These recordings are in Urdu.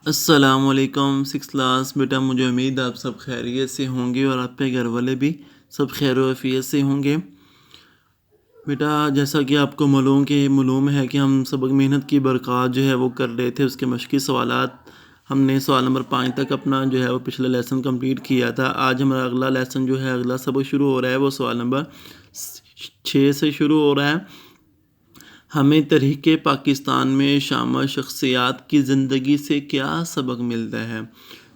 السلام علیکم 6 کلاس بیٹا، مجھے امید آپ سب خیریت سے ہوں گے اور آپ کے گھر والے بھی سب خیر و عافیت سے ہوں گے۔ بیٹا جیسا کہ آپ کو معلوم ہے کہ ہم سبق محنت کی برکات جو ہے وہ کر رہے تھے، اس کے مشقی سوالات ہم نے سوال نمبر 5 تک اپنا جو ہے وہ پچھلا لیسن کمپلیٹ کیا تھا۔ آج ہمارا اگلا لیسن جو ہے، اگلا سبق شروع ہو رہا ہے، وہ سوال نمبر 6 سے شروع ہو رہا ہے۔ ہمیں تحریک پاکستان میں شامل شخصیات کی زندگی سے کیا سبق ملتا ہے؟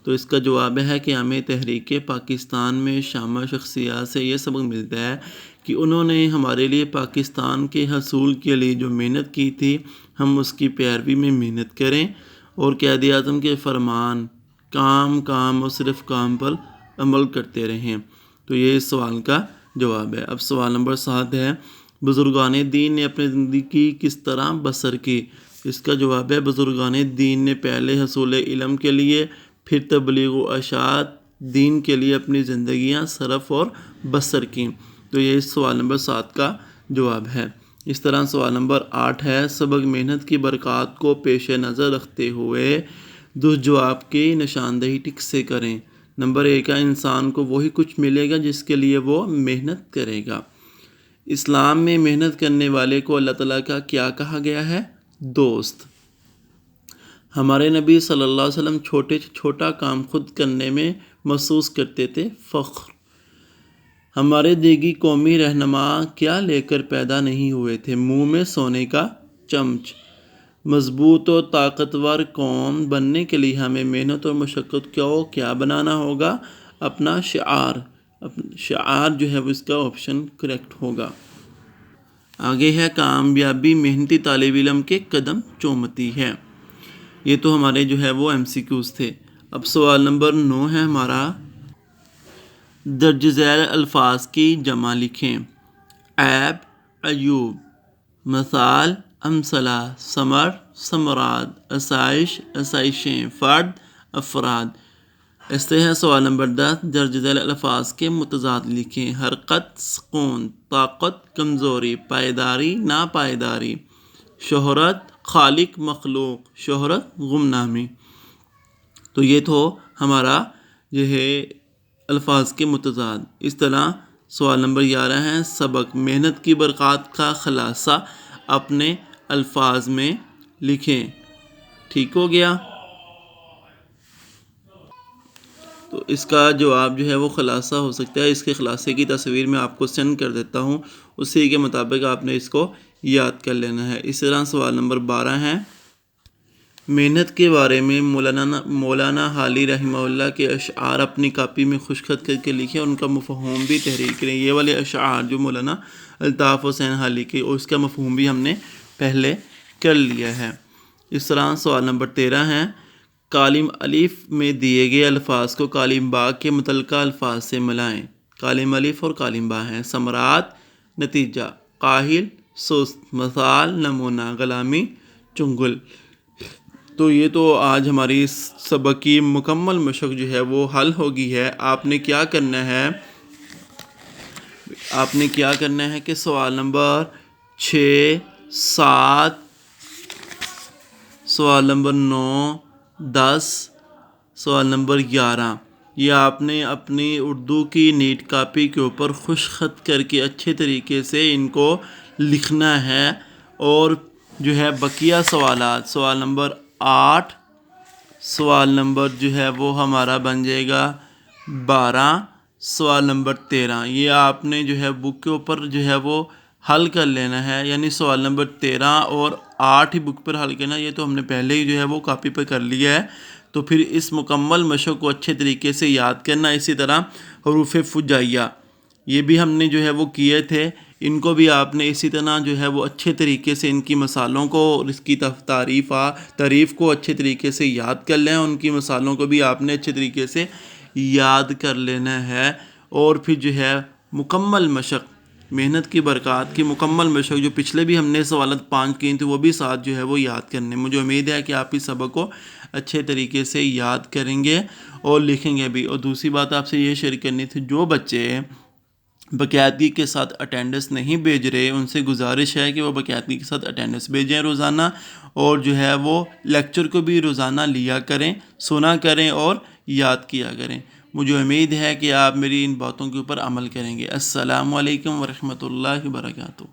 تو اس کا جواب ہے کہ ہمیں تحریک پاکستان میں شامل شخصیات سے یہ سبق ملتا ہے کہ انہوں نے ہمارے لیے پاکستان کے حصول کے لیے جو محنت کی تھی، ہم اس کی پیروی میں محنت کریں اور قائد اعظم کے فرمان کام اور صرف کام پر عمل کرتے رہیں۔ تو یہ اس سوال کا جواب ہے۔ اب سوال نمبر 7 ہے، بزرگان دین نے اپنی زندگی کس طرح بسر کی؟ اس کا جواب ہے، بزرگان دین نے پہلے حصول علم کے لیے، پھر تبلیغ و اشاعت دین کے لیے اپنی زندگیاں صرف اور بسر کیں۔ تو یہ اس سوال نمبر 7 کا جواب ہے۔ اس طرح سوال نمبر 8 ہے، سبق محنت کی برکات کو پیش نظر رکھتے ہوئے درست جواب کی نشاندہی ٹک سے کریں۔ نمبر 1 ہے، انسان کو وہی کچھ ملے گا جس کے لیے وہ محنت کرے گا۔ اسلام میں محنت کرنے والے کو اللہ تعالیٰ کا کیا کہا گیا ہے؟ دوست۔ ہمارے نبی صلی اللہ علیہ وسلم چھوٹا کام خود کرنے میں محسوس کرتے تھے فخر۔ ہمارے دیگی قومی رہنما کیا لے کر پیدا نہیں ہوئے تھے؟ منہ میں سونے کا چمچ۔ مضبوط و طاقتور قوم بننے کے لیے ہمیں محنت اور مشقت کو کیا بنانا ہوگا؟ اپنا شعار جو ہے وہ اس کا آپشن کریکٹ ہوگا۔ آگے ہے، کامیابی محنتی طالب علم کے قدم چومتی ہے۔ یہ تو ہمارے جو ہے وہ MCQs تھے۔ اب سوال نمبر 9 ہے ہمارا، درج ذیل الفاظ کی جمع لکھیں۔ عیب، عیوب، مثال، امثلہ، ثمر، ثمرات، آسائش، آسائشیں، فرد، افراد۔ اس سے ہے سوال نمبر 10، درج ذیل الفاظ کے متضاد لکھیں۔ حرکت، سکون، طاقت، کمزوری، پائیداری، ناپائیداری، شہرت، خالق، مخلوق، شہرت، گمنامی۔ تو یہ تو ہمارا یہ ہے الفاظ کے متضاد۔ اس طرح سوال نمبر 11 ہے، سبق محنت کی برکات کا خلاصہ اپنے الفاظ میں لکھیں۔ ٹھیک ہو گیا؟ تو اس کا جواب جو ہے وہ خلاصہ ہو سکتا ہے۔ اس کے خلاصے کی تصویر میں آپ کو سینڈ کر دیتا ہوں، اسی کے مطابق آپ نے اس کو یاد کر لینا ہے۔ اس طرح سوال نمبر 12 ہے، محنت کے بارے میں مولانا حالی رحمہ اللہ کے اشعار اپنی کاپی میں خشخط کر کے لکھیں اور ان کا مفہوم بھی تحریر کریں۔ یہ والے اشعار جو مولانا الطاف حسین حالی کے، اور اس کا مفہوم بھی ہم نے پہلے کر لیا ہے۔ اس طرح سوال نمبر 13 ہے، کالم الف میں دیے گئے الفاظ کو کالم با کے متعلقہ الفاظ سے ملائیں۔ کالم الف اور کالم با ہیں، ثمرات، نتیجہ، کاہل، سست، مثال، نمونہ، غلامی، چنگل۔ تو یہ تو آج ہماری اس سبق کی مکمل مشق جو ہے وہ حل ہو گئی ہے۔ آپ نے کیا کرنا ہے کہ سوال نمبر 6، 7، سوال نمبر 9، 10، سوال نمبر 11، یہ آپ نے اپنی اردو کی نیٹ کاپی کے اوپر خوش خط کر کے اچھے طریقے سے ان کو لکھنا ہے، اور جو ہے بقیہ سوالات، سوال نمبر 8، سوال نمبر جو ہے وہ ہمارا بن جائے گا 12، سوال نمبر 13، یہ آپ نے جو ہے بک کے اوپر جو ہے وہ حل کر لینا ہے، یعنی سوال نمبر 13 اور 8 ہی بک پر حل کرنا۔ یہ تو ہم نے پہلے ہی جو ہے وہ کاپی پہ کر لیا ہے، تو پھر اس مکمل مشق کو اچھے طریقے سے یاد کرنا۔ اسی طرح حروف فجائیہ یہ بھی ہم نے جو ہے وہ کیے تھے، ان کو بھی آپ نے اسی طرح جو ہے وہ اچھے طریقے سے ان کی مثالوں کو اور اس کی تعریف کو اچھے طریقے سے یاد کر لیں، ان کی مثالوں کو بھی آپ نے اچھے طریقے سے یاد کر لینا ہے، اور پھر جو ہے مکمل مشق محنت کی برکات کی مکمل مشق جو پچھلے بھی ہم نے سوالات 5 کیے تھے وہ بھی ساتھ جو ہے وہ یاد کرنے۔ مجھے امید ہے کہ آپ اس سبق کو اچھے طریقے سے یاد کریں گے اور لکھیں گے بھی۔ اور دوسری بات آپ سے یہ شیئر کرنی تھی، جو بچے باقاعدگی کے ساتھ اٹینڈنس نہیں بھیج رہے، ان سے گزارش ہے کہ وہ باقاعدگی کے ساتھ اٹینڈنس بھیجیں روزانہ، اور جو ہے وہ لیکچر کو بھی روزانہ لیا کریں، سنا کریں اور یاد کیا کریں۔ مجھے امید ہے کہ آپ میری ان باتوں کے اوپر عمل کریں گے۔ السلام علیکم ورحمۃ اللہ وبرکاتہ۔